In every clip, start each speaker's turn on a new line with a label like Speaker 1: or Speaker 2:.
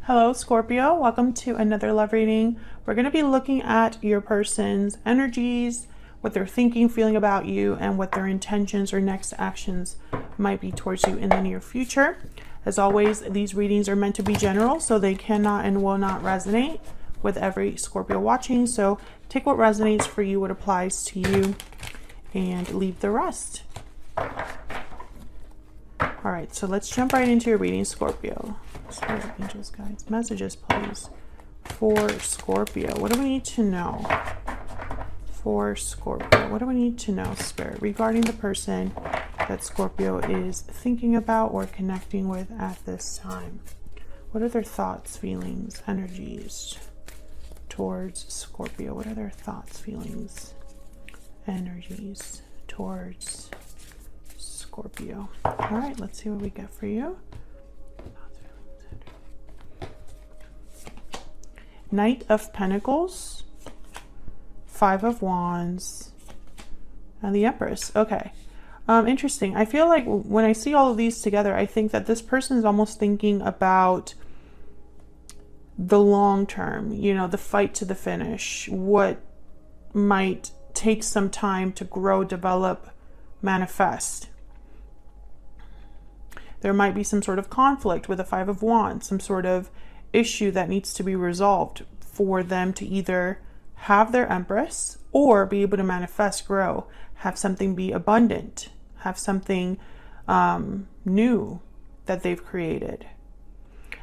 Speaker 1: Hello, Scorpio. Welcome to another love reading. We're going to be looking at your person's energies, what they're thinking, feeling about you, and what their intentions or next actions might be towards you in the near future. As always, these readings are meant to be general, so they cannot and will not resonate with every Scorpio watching. So take what resonates for you, what applies to you, and leave the rest. All right, so let's jump right into your reading, Scorpio. Spirit, angels, guides, messages, please, for Scorpio. What do we need to know for Scorpio? What do we need to know, Spirit, regarding the person that Scorpio is thinking about or connecting with at this time? What are their thoughts, feelings, energies towards Scorpio? What are their thoughts, feelings, energies towards Scorpio? All right, let's see what we get for you. Knight of Pentacles, Five of Wands, and the Empress. Okay, interesting. I feel like when I see all of these together, I think that this person is almost thinking about the long term, you know, the fight to the finish, what might take some time to grow, develop, manifest. There might be some sort of conflict with the Five of Wands, some sort of issue that needs to be resolved for them to either have their Empress or be able to manifest, grow, have something be abundant, have something new that they've created.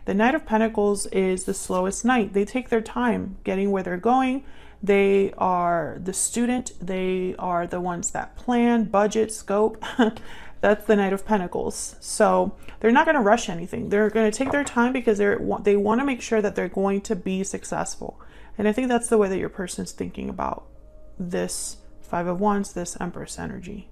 Speaker 1: The Knight of Pentacles is the slowest knight. They take their time getting where they're going. They are the student. They are the ones that plan, budget, scope. That's the Knight of Pentacles. So they're not going to rush anything. They're going to take their time because they want to make sure that they're going to be successful. And I think that's the way that your person's thinking about this Five of Wands, this Empress energy.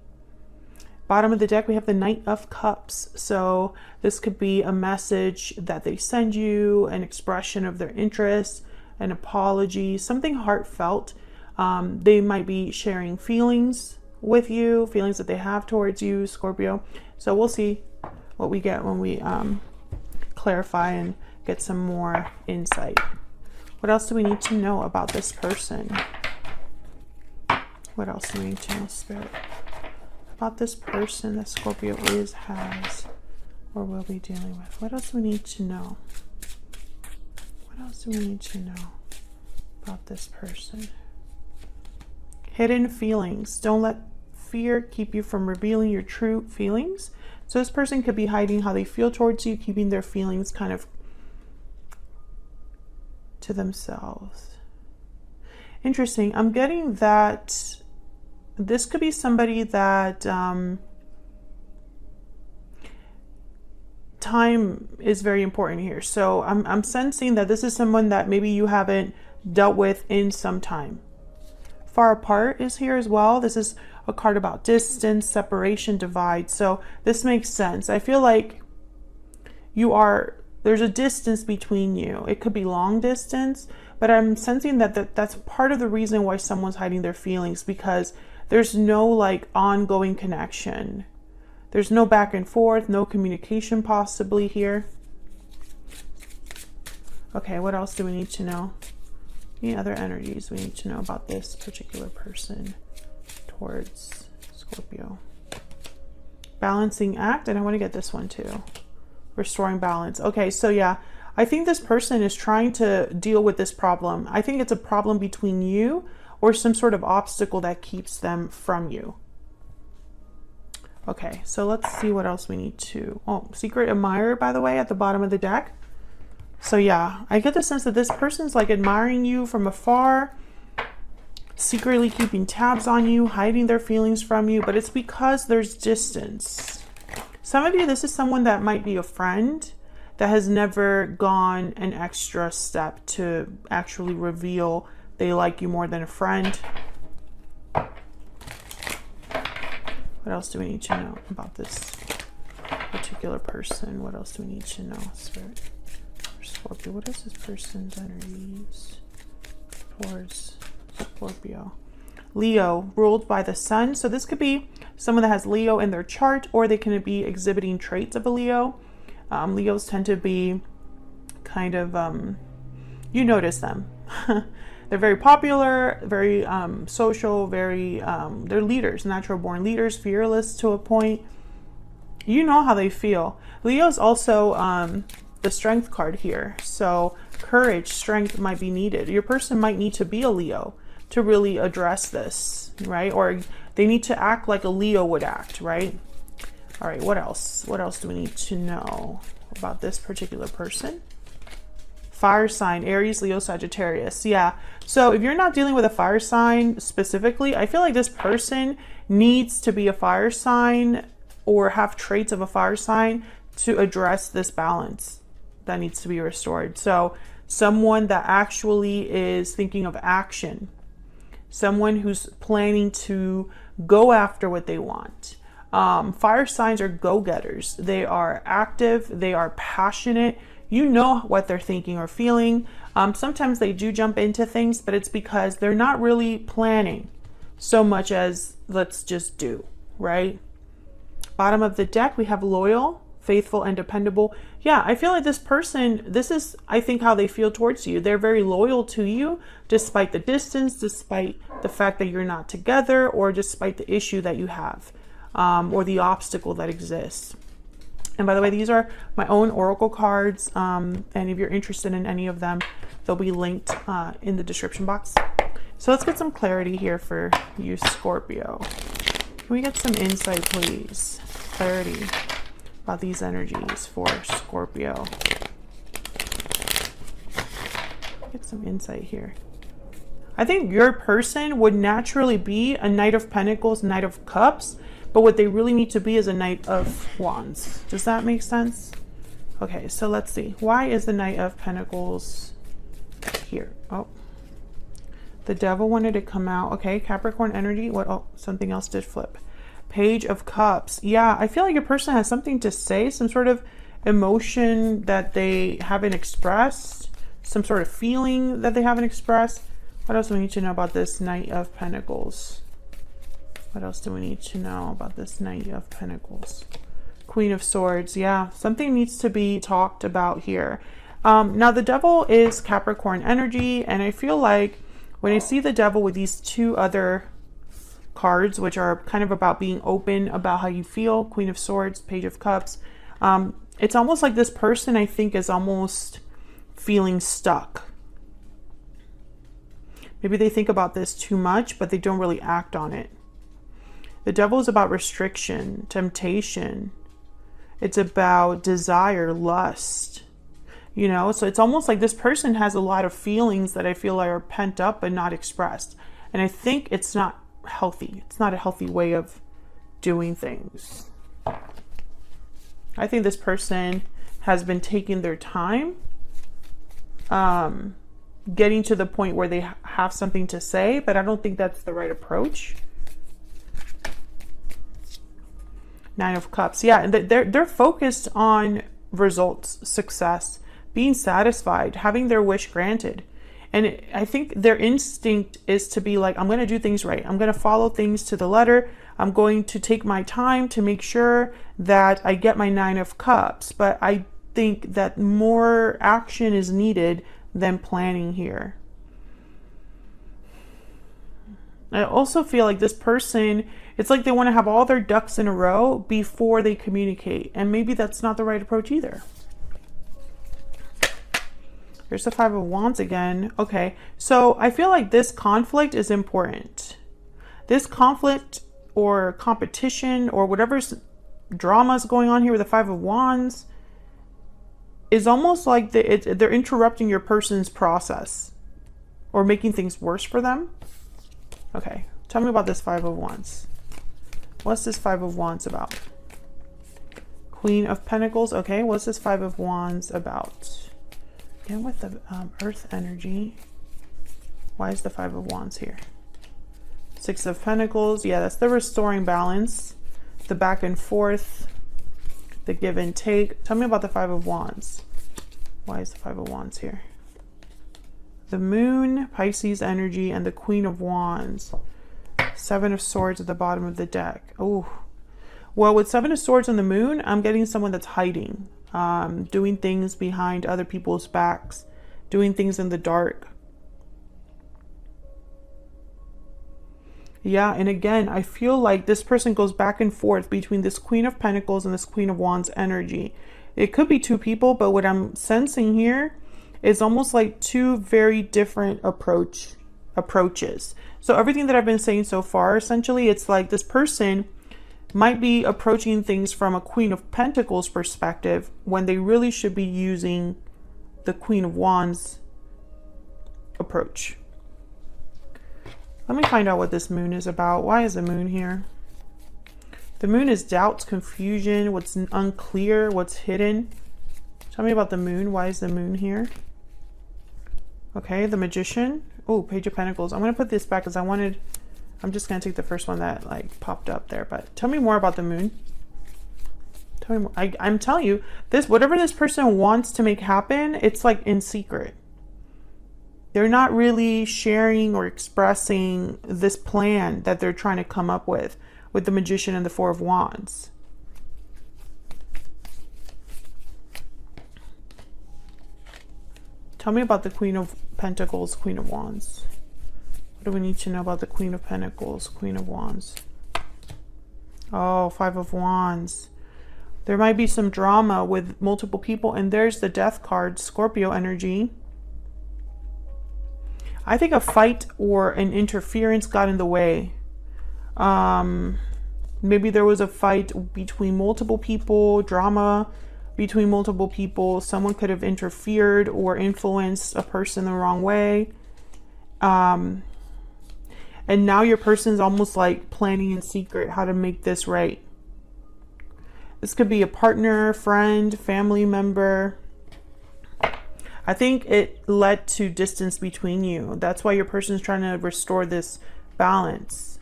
Speaker 1: Bottom of the deck, we have the Knight of Cups. So this could be a message that they send you, an expression of their interest, an apology, something heartfelt. They might be sharing feelings with you, feelings that they have towards you, Scorpio. So we'll see what we get when we clarify and get some more insight. What else do we need to know about this person? What else do we need to know, Spirit, about this person that Scorpio has, or will be dealing with? What else do we need to know? What else do we need to know about this person? Hidden feelings. Don't let fear keep you from revealing your true feelings. So this person could be hiding how they feel towards you, keeping their feelings kind of to themselves. Interesting. I'm getting that this could be somebody that time is very important here. So I'm sensing that this is someone that maybe you haven't dealt with in some time. Far apart is here as well. This is a card about distance, separation, divide. So this makes sense. I feel like there's a distance between you. It could be long distance, but I'm sensing that that's part of the reason why someone's hiding their feelings, because there's no like ongoing connection. There's no back and forth, no communication possibly here. Okay, what else do we need to know? Any other energies we need to know about this particular person towards Scorpio? Balancing act, and I want to get this one too. Restoring balance. Okay, so yeah, I think this person is trying to deal with this problem. I think it's a problem between you or some sort of obstacle that keeps them from you. Okay, so let's see what else we need to... Oh, secret admirer, by the way, at the bottom of the deck. So yeah, I get the sense that this person's like admiring you from afar, secretly keeping tabs on you, hiding their feelings from you, but it's because there's distance. Some of you, this is someone that might be a friend that has never gone an extra step to actually reveal they like you more than a friend. What else do we need to know about this particular person? What else do we need to know, Spirit? Scorpio, what is this person's energies towards Scorpio? Leo, ruled by the sun. So this could be someone that has Leo in their chart, or they can be exhibiting traits of a Leo. Leos tend to be kind of, you notice them. They're very popular, very social, very, they're leaders, natural born leaders, fearless to a point. You know how they feel. Leo is also the strength card here. So courage, strength might be needed. Your person might need to be a Leo to really address this, right? Or they need to act like a Leo would act, right? All right, what else? What else do we need to know about this particular person? Fire sign, Aries, Leo, Sagittarius. Yeah. So if you're not dealing with a fire sign specifically, I feel like this person needs to be a fire sign or have traits of a fire sign to address this balance that needs to be restored. So someone that actually is thinking of action, someone who's planning to go after what they want. Fire signs are go-getters. They are active. They are passionate. You know what they're thinking or feeling. Sometimes they do jump into things, but it's because they're not really planning so much as let's just do, right? Bottom of the deck, we have loyal, faithful, and dependable. Yeah, I feel like this person, this is, I think, how they feel towards you. They're very loyal to you, despite the distance, despite the fact that you're not together, or despite the issue that you have, or the obstacle that exists. And by the way, these are my own oracle cards. And if you're interested in any of them, they'll be linked in the description box. So let's get some clarity here for you, Scorpio. Can we get some insight, please? Clarity about these energies for Scorpio. Get some insight here. I think your person would naturally be a Knight of Pentacles, Knight of Cups, but what they really need to be is a Knight of Wands. Does that make sense? Okay, so let's see. Why is the Knight of Pentacles here? Oh, the Devil wanted to come out. Okay, Capricorn energy. What? Oh, something else did flip. Page of Cups. Yeah, I feel like your person has something to say, some sort of emotion that they haven't expressed, some sort of feeling that they haven't expressed. What else do we need to know about this Knight of Pentacles? What else do we need to know about this Knight of Pentacles? Queen of Swords. Yeah, something needs to be talked about here. Now, the Devil is Capricorn energy, and I feel like when I see the Devil with these two other cards, which are kind of about being open about how you feel, Queen of Swords, Page of Cups, it's almost like this person, I think, is almost feeling stuck. Maybe they think about this too much, but they don't really act on it. The Devil is about restriction, temptation. It's about desire, lust, you know? So it's almost like this person has a lot of feelings that I feel like are pent up but not expressed. And I think it's not healthy. It's not a healthy way of doing things. I think this person has been taking their time, getting to the point where they have something to say, but I don't think that's the right approach. Nine of Cups. Yeah, and they're focused on results, success, being satisfied, having their wish granted. And I think their instinct is to be like, I'm going to do things right. I'm going to follow things to the letter. I'm going to take my time to make sure that I get my Nine of Cups. But I think that more action is needed than planning here. I also feel like this person, it's like they want to have all their ducks in a row before they communicate. And maybe that's not the right approach either. Here's the Five of Wands again. Okay, so I feel like this conflict is important. This conflict or competition or whatever drama is going on here with the Five of Wands is almost like they're interrupting your person's process or making things worse for them. Okay, tell me about this Five of Wands. What's this Five of Wands about? Queen of Pentacles. Okay, what's this Five of Wands about? Again, with the Earth energy. Why is the Five of Wands here? Six of Pentacles. Yeah, that's the restoring balance. The back and forth. The give and take. Tell me about the Five of Wands. Why is the Five of Wands here? The Moon, Pisces energy, and the Queen of Wands. Seven of Swords at the bottom of the deck. Oh, well, with Seven of Swords and the Moon, I'm getting someone that's hiding. doing things behind other people's backs, doing things in the dark. Yeah, and again, I feel like this person goes back and forth between this Queen of Pentacles and this Queen of Wands energy. It could be two people, but what I'm sensing here is almost like two very different approaches. So everything that I've been saying so far, essentially, it's like this person might be approaching things from a Queen of Pentacles perspective when they really should be using the Queen of Wands approach. Let me find out what this moon is about. Why is the moon here? The moon is doubts, confusion, what's unclear, what's hidden. Tell me about the moon. Why is the moon here? Okay, the Magician. Oh, Page of Pentacles. I'm going to put this back because I'm just going to take the first one that like popped up there. But tell me more about the moon. Tell me more. I'm telling you, whatever this person wants to make happen, it's like in secret. They're not really sharing or expressing this plan that they're trying to come up with the Magician and the Four of Wands. Tell me about the Queen of Pentacles, Queen of Wands. What do we need to know about the Queen of Pentacles, Queen of Wands? Oh, Five of Wands. There might be some drama with multiple people, and there's the Death card, Scorpio energy. I think a fight or an interference got in the way. Maybe there was a fight between multiple people, drama between multiple people. Someone could have interfered or influenced a person the wrong way. And now your person's almost like planning in secret how to make this right. This could be a partner, friend, family member. I think it led to distance between you. That's why your person is trying to restore this balance.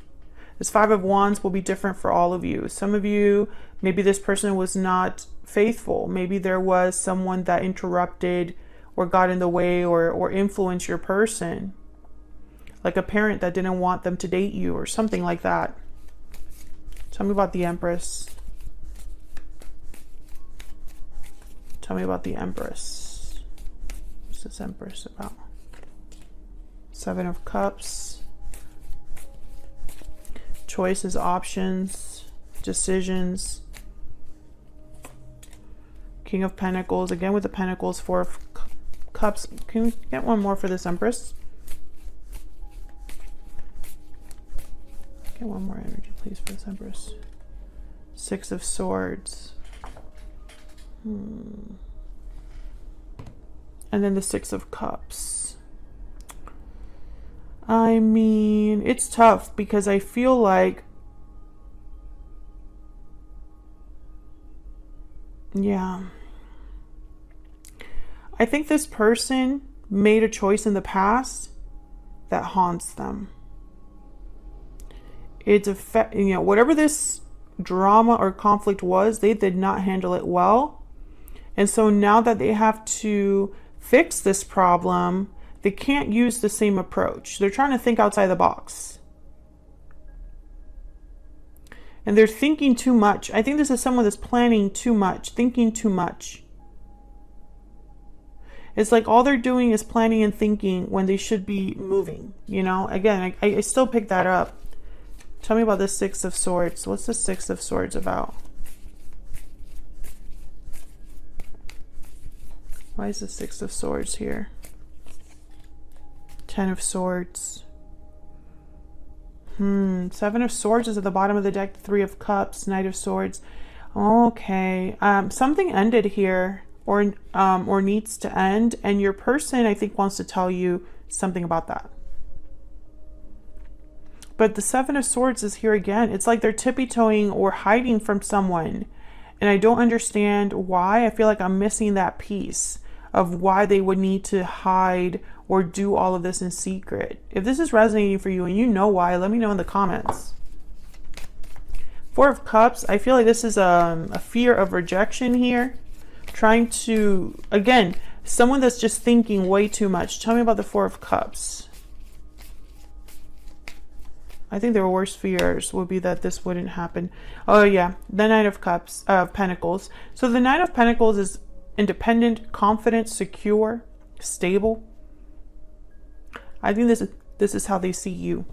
Speaker 1: This Five of Wands will be different for all of you. Some of you, maybe this person was not faithful. Maybe there was someone that interrupted or got in the way or influenced your person. Like a parent that didn't want them to date you or something like that. Tell me about the Empress. Tell me about the Empress. This Empress about? Seven of Cups. Choices, options, decisions. King of Pentacles, again with the Pentacles, Four of Cups. Can we get one more for this Empress? Get one more energy, please, for this Empress. Six of Swords. And then the Six of Cups. I mean, it's tough because I feel like, yeah, I think this person made a choice in the past that haunts them. It's whatever this drama or conflict was, they did not handle it well. And so now that they have to fix this problem, they can't use the same approach. They're trying to think outside the box. And they're thinking too much. I think this is someone that's planning too much, thinking too much. It's like all they're doing is planning and thinking when they should be moving. You know, again, I still pick that up. Tell me about the Six of Swords. What's the Six of Swords about? Why is the Six of Swords here? Ten of Swords. Seven of Swords is at the bottom of the deck. Three of Cups, Knight of Swords. Okay. Something ended here or needs to end. And your person, I think, wants to tell you something about that. But the Seven of Swords is here again. It's like they're tippy-toeing or hiding from someone. And I don't understand why. I feel like I'm missing that piece of why they would need to hide or do all of this in secret. If this is resonating for you and you know why, let me know in the comments. Four of Cups, I feel like this is a fear of rejection here. Trying to, again, someone that's just thinking way too much. Tell me about the Four of Cups. I think their worst fears would be that this wouldn't happen. Oh yeah, the Knight of Cups, Pentacles. So the Knight of Pentacles is independent, confident, secure, stable. I think this is how they see you.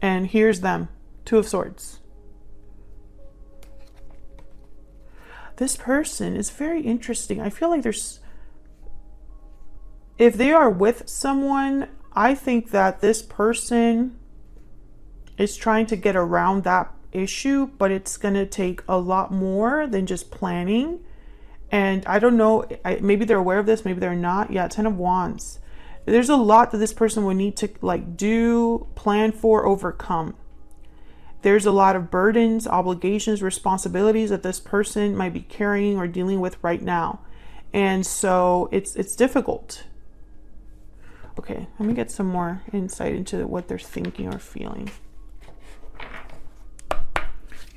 Speaker 1: And here's them, Two of Swords. This person is very interesting. I feel like there's, if they are with someone, I think that this person is trying to get around that issue, but it's going to take a lot more than just planning. And I don't know, maybe they're aware of this, maybe they're not. Yeah, Ten of Wands. There's a lot that this person would need to like do, plan for, overcome. There's a lot of burdens, obligations, responsibilities that this person might be carrying or dealing with right now. And so it's difficult. Okay, let me get some more insight into what they're thinking or feeling.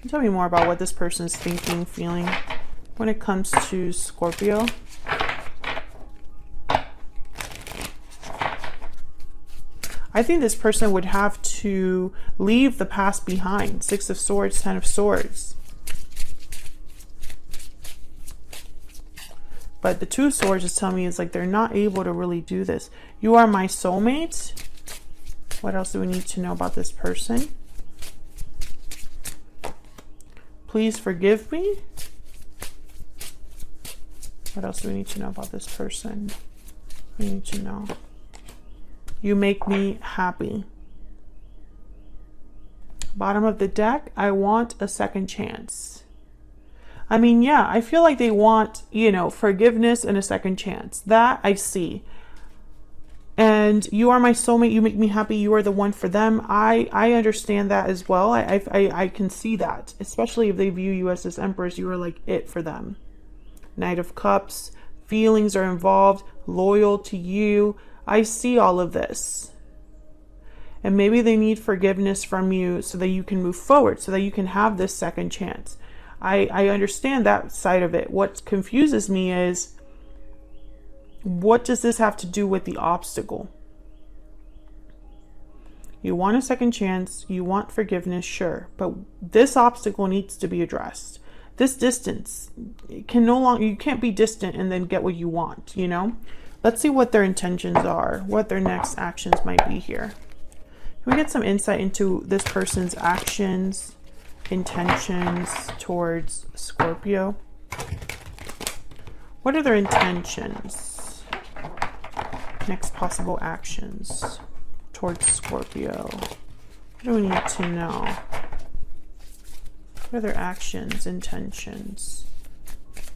Speaker 1: Tell me more about what this person is thinking, feeling when it comes to Scorpio. I think this person would have to leave the past behind. Six of Swords, Ten of Swords. But the Two of Swords is telling me it's like they're not able to really do this. You are my soulmate. What else do we need to know about this person? Please forgive me. What else do we need to know about this person? We need to know. You make me happy. Bottom of the deck, I want a second chance. I mean, yeah, I feel like they want, you know, forgiveness and a second chance. That I see. And you are my soulmate. You make me happy. You are the one for them. I understand that as well. I can see that, especially if they view you as this Empress. You are like it for them. Knight of Cups. Feelings are involved. Loyal to you. I see all of this. And maybe they need forgiveness from you so that you can move forward, so that you can have this second chance. I understand that side of it. What confuses me is, what does this have to do with the obstacle? You want a second chance, you want forgiveness, sure, but this obstacle needs to be addressed. This distance can no longer, you can't be distant and then get what you want, you know? Let's see what their intentions are, what their next actions might be here. Can we get some insight into this person's actions, intentions towards Scorpio? What are their intentions? Next possible actions towards Scorpio. What do we need to know? What are their actions, intentions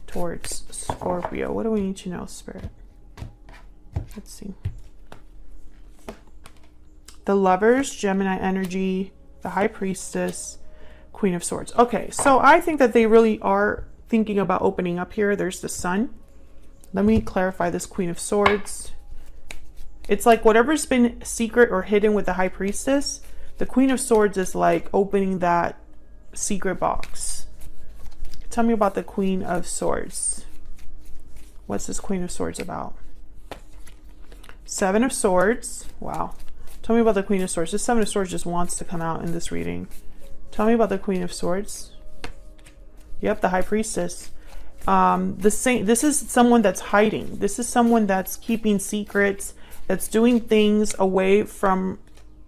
Speaker 1: towards Scorpio? What do we need to know, Spirit? Let's see. The Lovers, Gemini energy, the High Priestess, Queen of Swords. Okay, so I think that they really are thinking about opening up here. There's the Sun. Let me clarify this Queen of Swords. It's like whatever's been secret or hidden with the High Priestess, the Queen of Swords is like opening that secret box. Tell me about the Queen of Swords. What's this Queen of Swords about? Seven of Swords. Wow. Tell me about the Queen of Swords. This Seven of Swords just wants to come out in this reading. Tell me about the Queen of Swords. Yep, the High Priestess. This is someone that's hiding. This is someone that's keeping secrets, that's doing things away from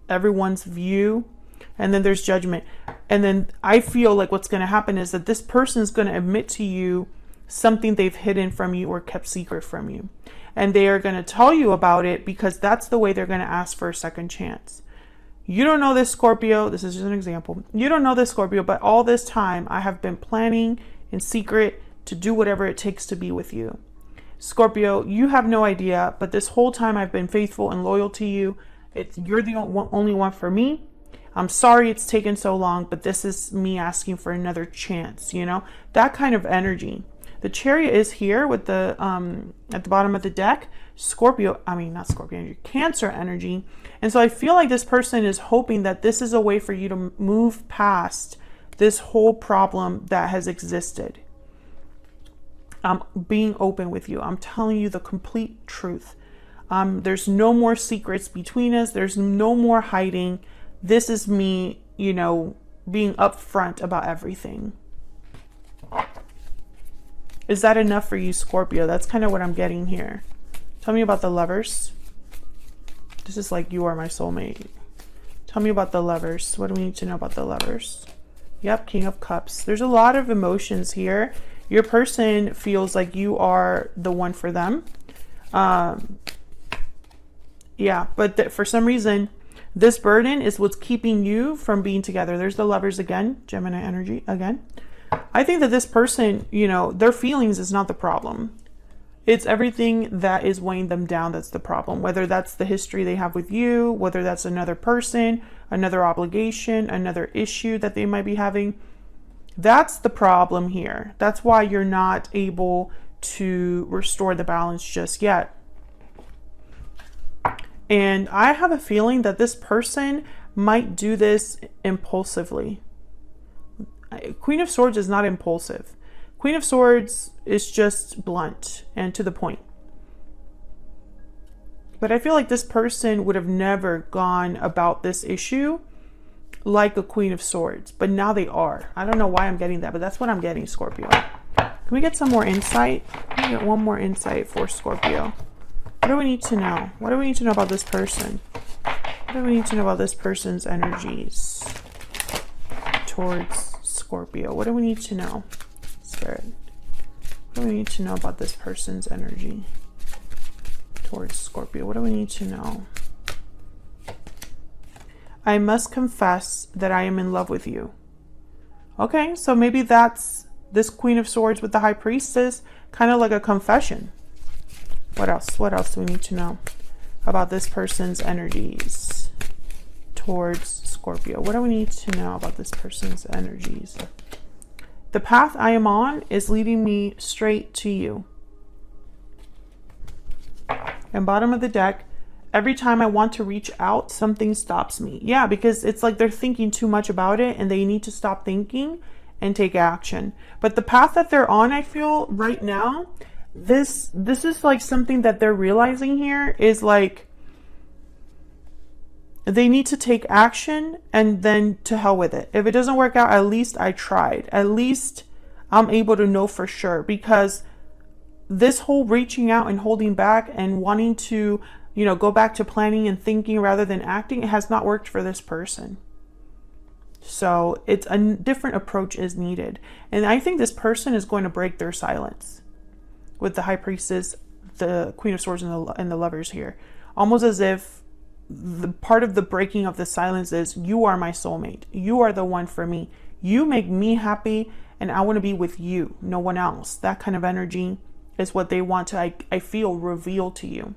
Speaker 1: everyone's view. And then there's Judgment. And then I feel like what's going to happen is that this person is going to admit to you something they've hidden from you or kept secret from you. And they are going to tell you about it because that's the way they're going to ask for a second chance. You don't know this, Scorpio. This is just an example. You don't know this, Scorpio, but all this time I have been planning in secret to do whatever it takes to be with you. Scorpio, you have no idea, but this whole time I've been faithful and loyal to you. You're the only one for me. I'm sorry it's taken so long, but this is me asking for another chance, you know? That kind of energy. The Chariot is here with the at the bottom of the deck. Cancer energy. And so I feel like this person is hoping that this is a way for you to move past this whole problem that has existed. I'm being open with you. I'm telling you the complete truth. There's no more secrets between us. There's no more hiding. This is me, you know, being upfront about everything. Is that enough for you, Scorpio? That's kind of what I'm getting here. Tell me about the Lovers. This is like, you are my soulmate. Tell me about the Lovers. What do we need to know about the Lovers? Yep, King of Cups. There's a lot of emotions here. Your person feels like you are the one for them. Yeah, but for some reason, this burden is what's keeping you from being together. There's the Lovers again, Gemini energy again. I think that this person, you know, their feelings is not the problem. It's everything that is weighing them down that's the problem. Whether that's the history they have with you, whether that's another person, another obligation, another issue that they might be having. That's the problem here. That's why you're not able to restore the balance just yet. And I have a feeling that this person might do this impulsively. Queen of Swords is not impulsive. Queen of Swords is just blunt and to the point. But I feel like this person would have never gone about this issue like a Queen of Swords. But now they are. I don't know why I'm getting that, but that's what I'm getting, Scorpio. Can we get some more insight? Can we get one more insight for Scorpio? What do we need to know? What do we need to know about this person? What do we need to know about this person's energies towards Scorpio? What do we need to know, Spirit? What do we need to know about this person's energy towards Scorpio? What do we need to know? I must confess that I am in love with you. Okay, so maybe that's this Queen of Swords with the High Priestess, kind of like a confession. What else? What else do we need to know about this person's energies towards Scorpio? What do we need to know about this person's energies? The path I am on is leading me straight to you. And bottom of the deck, every time I want to reach out, something stops me. Yeah, because it's like they're thinking too much about it and they need to stop thinking and take action. But the path that they're on, I feel right now, this is like something that they're realizing here is like they need to take action and then to hell with it. If it doesn't work out, at least I tried. At least I'm able to know for sure, because this whole reaching out and holding back and wanting to, you know, go back to planning and thinking rather than acting, it has not worked for this person. So it's a different approach is needed. And I think this person is going to break their silence with the High Priestess, the Queen of Swords, and the Lovers here. Almost as if the part of the breaking of the silence is, you are my soulmate. You are the one for me. You make me happy and I want to be with you, no one else. That kind of energy is what they want to, I feel, reveal to you.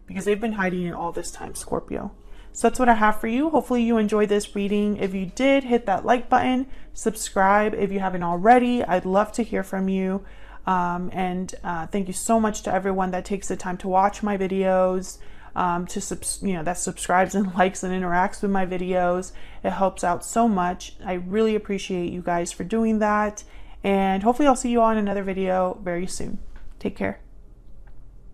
Speaker 1: Because they've been hiding it all this time, Scorpio. So that's what I have for you. Hopefully you enjoyed this reading. If you did, hit that like button. Subscribe if you haven't already. I'd love to hear from you. Thank you so much to everyone that takes the time to watch my videos, that subscribes and likes and interacts with my videos. It helps out so much. I really appreciate you guys for doing that. And hopefully I'll see you on another video very soon. Take care.